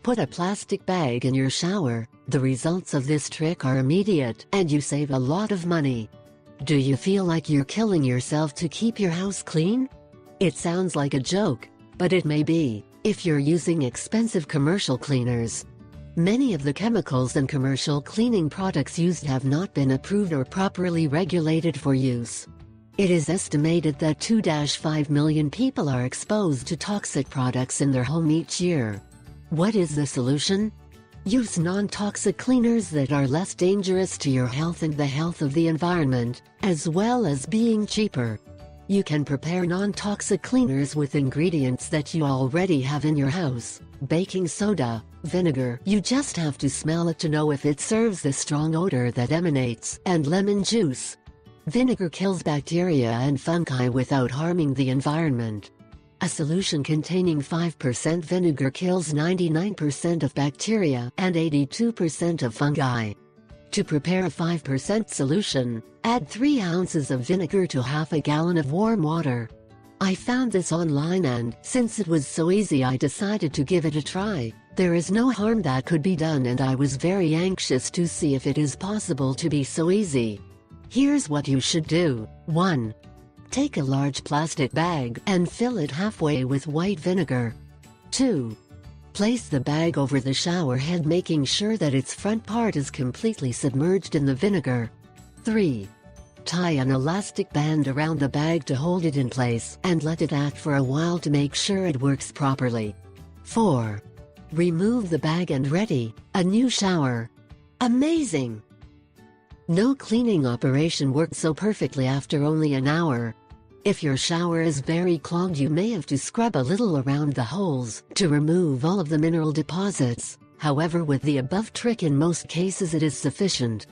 Put a plastic bag in your shower. The results of this trick are immediate, and you save a lot of money. Do you feel like you're killing yourself to keep your house clean? It sounds like a joke, but it may be, if you're using expensive commercial cleaners. Many of the chemicals in commercial cleaning products used have not been approved or properly regulated for use. It is estimated that 2-5 million people are exposed to toxic products in their home each year. What is the solution? Use non-toxic cleaners that are less dangerous to your health and the health of the environment, as well as being cheaper. You can prepare non-toxic cleaners with ingredients that you already have in your house: baking soda, vinegar, you just have to smell it to know if it serves the strong odor that emanates, and lemon juice. Vinegar kills bacteria and fungi without harming the environment. A solution containing 5% vinegar kills 99% of bacteria and 82% of fungi. To prepare a 5% solution, add 3 ounces of vinegar to half a gallon of warm water. I found this online, and since it was so easy, I decided to give it a try. There is no harm that could be done, and I was very anxious to see if it is possible to be so easy. Here's what you should do. 1. Take a large plastic bag and fill it halfway with white vinegar. 2. Place the bag over the shower head, making sure that its front part is completely submerged in the vinegar. 3. Tie an elastic band around the bag to hold it in place and let it act for a while to make sure it works properly. 4. Remove the bag and ready, a new shower. Amazing! No cleaning operation worked so perfectly after only an hour. If your shower is very clogged, you may have to scrub a little around the holes to remove all of the mineral deposits. However, with the above trick, in most cases it is sufficient.